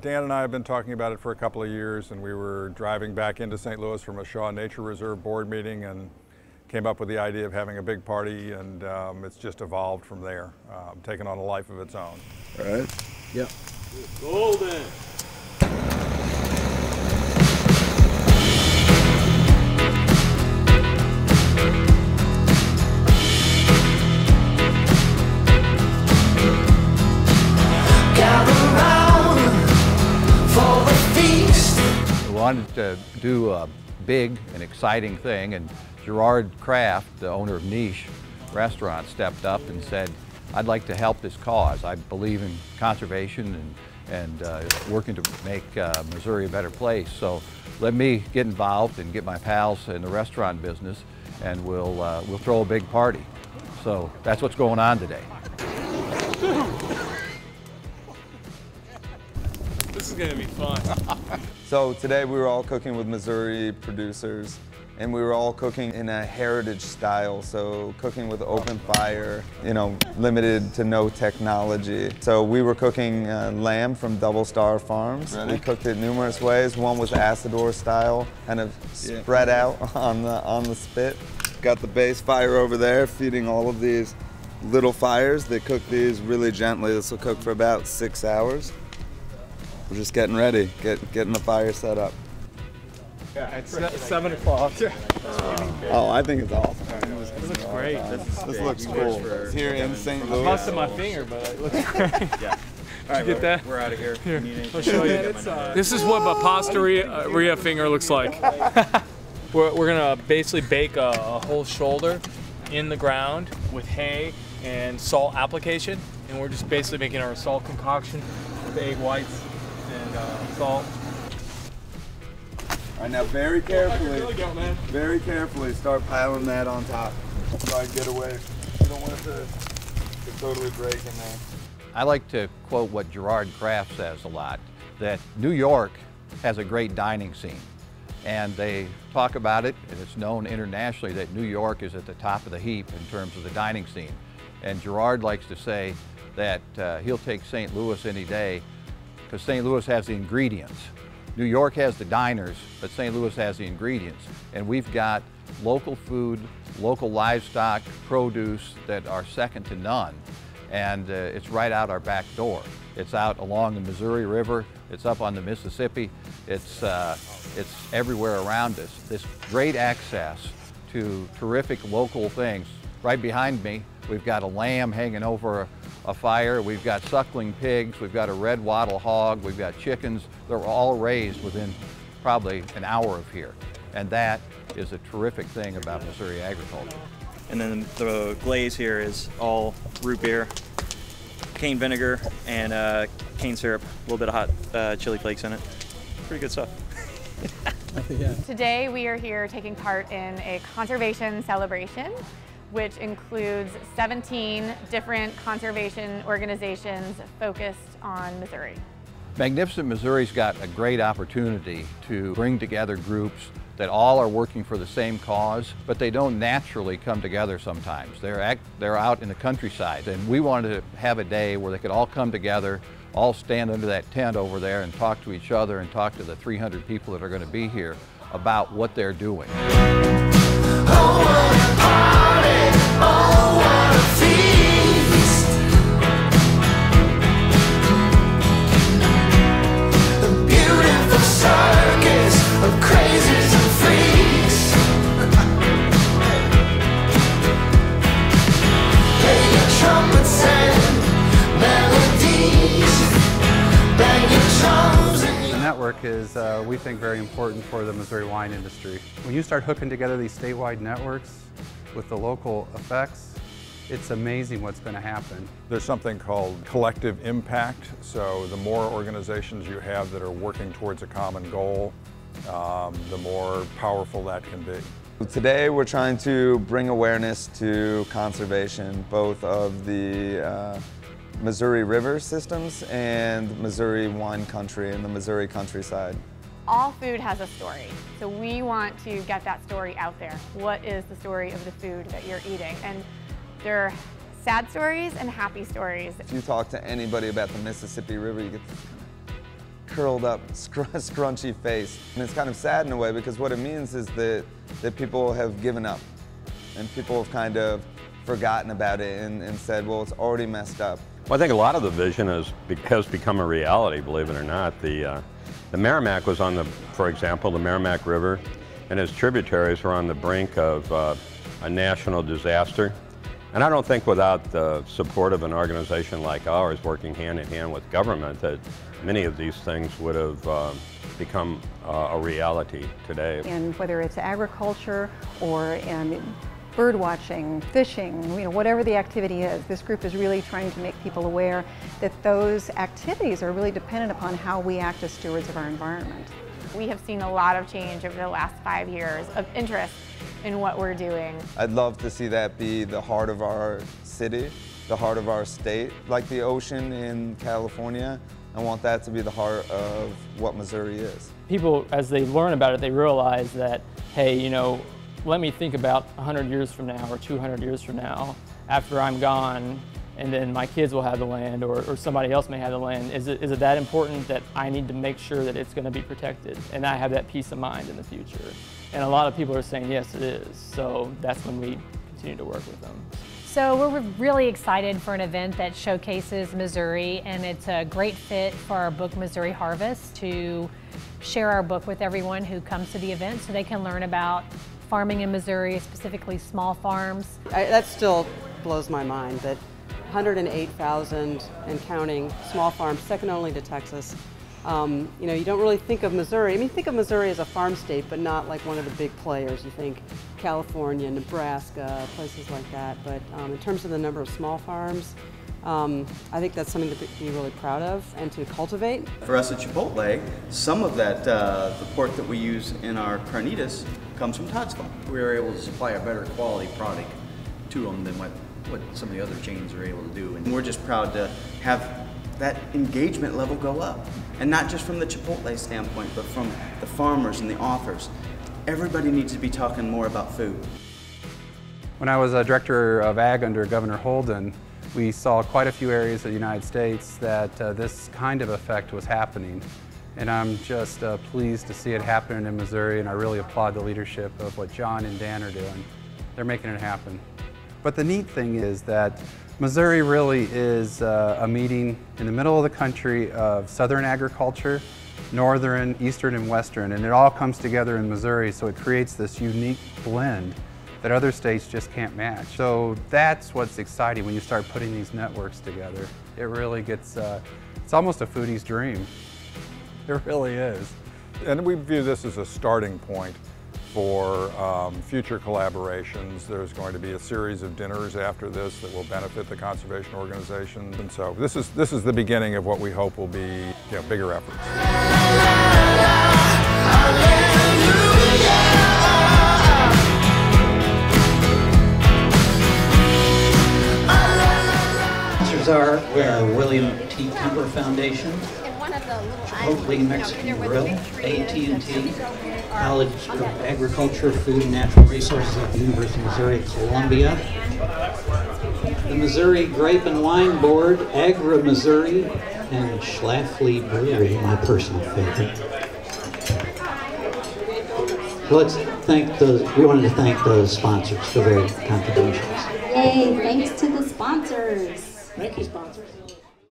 Dan and I have been talking about it for a couple of years, and we were driving back into St. Louis from a Shaw Nature Reserve board meeting and came up with the idea of having a big party, and it's just evolved from there, taken on a life of its own. All right. Yep. Golden. Wanted to do a big and exciting thing, and Gerard Kraft, the owner of Niche Restaurant, stepped up and said, I'd like to help this cause. I believe in conservation and working to make Missouri a better place. So let me get involved and get my pals in the restaurant business, and we'll throw a big party. So that's what's going on today. This is gonna be fun. So today we were all cooking with Missouri producers, and we were all cooking in a heritage style, so cooking with open fire, you know, limited to no technology. So we were cooking lamb from Double Star Farms. We cooked it numerous ways. One was Asador style, kind of spread out on the spit. Got the base fire over there, feeding all of these little fires. They cook these really gently. This will cook for about 6 hours. We're just getting ready, getting the fire set up. Yeah, it's 7 o'clock. Oh, I think it's awesome. This looks great. This looks cool. It's here in St. Louis. I busted my finger, but it looks great. Yeah. Did you get that? We're out of here. Here, I'll show you. This is what my pasta finger looks like. We're gonna basically bake a whole shoulder in the ground with hay and salt application, and we're just basically making our salt concoction with egg whites and salt. All right, now very carefully, Really go, man. very carefully start piling that on top. Try and get away. You don't want it to totally break in there. I like to quote what Gerard Kraft says a lot, that New York has a great dining scene. And they talk about it, and it's known internationally that New York is at the top of the heap in terms of the dining scene. And Gerard likes to say that he'll take St. Louis any day because St. Louis has the ingredients. New York has the diners, but St. Louis has the ingredients. And we've got local food, local livestock, produce that are second to none. And it's right out our back door. It's out along the Missouri River. It's up on the Mississippi. It's everywhere around us. This great access to terrific local things. Right behind me, we've got a lamb hanging over a fire. We've got suckling pigs. We've got a red wattle hog. We've got chickens. They're all raised within probably an hour of here. And that is a terrific thing about Missouri agriculture. And then the glaze here is all root beer, cane vinegar, and cane syrup. A little bit of hot chili flakes in it. Pretty good stuff. Today we are here taking part in a conservation celebration, which includes 17 different conservation organizations focused on Missouri. Magnificent Missouri's got a great opportunity to bring together groups that all are working for the same cause, but they don't naturally come together sometimes. They're out in the countryside, and we wanted to have a day where they could all come together, all stand under that tent over there and talk to each other and talk to the 300 people that are going to be here about what they're doing. Oh, what a party! Oh, what a feast! A beautiful circus of crazies and freaks. Play your trumpets and melodies. Bang your drums and The network is, we think, very important for the Missouri wine industry. When you start hooking together these statewide networks with the local effects, it's amazing what's going to happen. There's something called collective impact, so the more organizations you have that are working towards a common goal, the more powerful that can be. Today we're trying to bring awareness to conservation, both of the Missouri River systems and Missouri wine country and the Missouri countryside. All food has a story, so we want to get that story out there. What is the story of the food that you're eating? And there are sad stories and happy stories. If you talk to anybody about the Mississippi River, you get this curled up, scrunchy face. And it's kind of sad in a way because what it means is that people have given up and people have kind of forgotten about it and said, well, it's already messed up. Well, I think a lot of the vision has become a reality, believe it or not. The Merrimack was on for example, the Merrimack River and its tributaries were on the brink of a national disaster. And I don't think without the support of an organization like ours working hand in hand with government that many of these things would have become a reality today. And whether it's agriculture or bird watching, fishing, whatever the activity is, this group is really trying to make people aware that those activities are really dependent upon how we act as stewards of our environment. We have seen a lot of change over the last 5 years of interest in what we're doing. I'd love to see that be the heart of our city, the heart of our state, like the ocean in California. I want that to be the heart of what Missouri is. People, as they learn about it, they realize that, hey, let me think about 100 years from now or 200 years from now, after I'm gone, and then my kids will have the land or somebody else may have the land. Is it that important that I need to make sure that it's going to be protected and I have that peace of mind in the future? And a lot of people are saying, yes, it is. So that's when we continue to work with them. So we're really excited for an event that showcases Missouri, and it's a great fit for our book, Missouri Harvest, to share our book with everyone who comes to the event so they can learn about farming in Missouri, specifically small farms. That still blows my mind that 108,000 and counting small farms, second only to Texas. You don't really think of Missouri. Think of Missouri as a farm state, but not like one of the big players. You think California, Nebraska, places like that. But in terms of the number of small farms, I think that's something to be really proud of and to cultivate. For us at Chipotle, some of that, the pork that we use in our carnitas comes from Todd's Farm. We are able to supply a better quality product to them than what some of the other chains are able to do. And we're just proud to have that engagement level go up. And not just from the Chipotle standpoint, but from the farmers and the authors. Everybody needs to be talking more about food. When I was a director of ag under Governor Holden, we saw quite a few areas of the United States that this kind of effect was happening. And I'm just pleased to see it happen in Missouri, and I really applaud the leadership of what John and Dan are doing. They're making it happen. But the neat thing is that Missouri really is a meeting in the middle of the country of southern agriculture, northern, eastern, and western, and it all comes together in Missouri, so it creates this unique blend that other states just can't match. So that's what's exciting when you start putting these networks together. It really gets, it's almost a foodie's dream. It really is. And we view this as a starting point for future collaborations. There's going to be a series of dinners after this that will benefit the conservation organizations. And so this is the beginning of what we hope will be bigger efforts. Sponsors are William T. Kemper Foundation, Chipotle Mexican Grill, AT&T, College of Agriculture, Food and Natural Resources at the University of Missouri at Columbia, the Missouri Grape and Wine Board, Agra Missouri, and Schlafly Brewery, my personal favorite. We wanted to thank the sponsors for their contributions. Yay, thanks to the sponsors. Thank you, sponsors.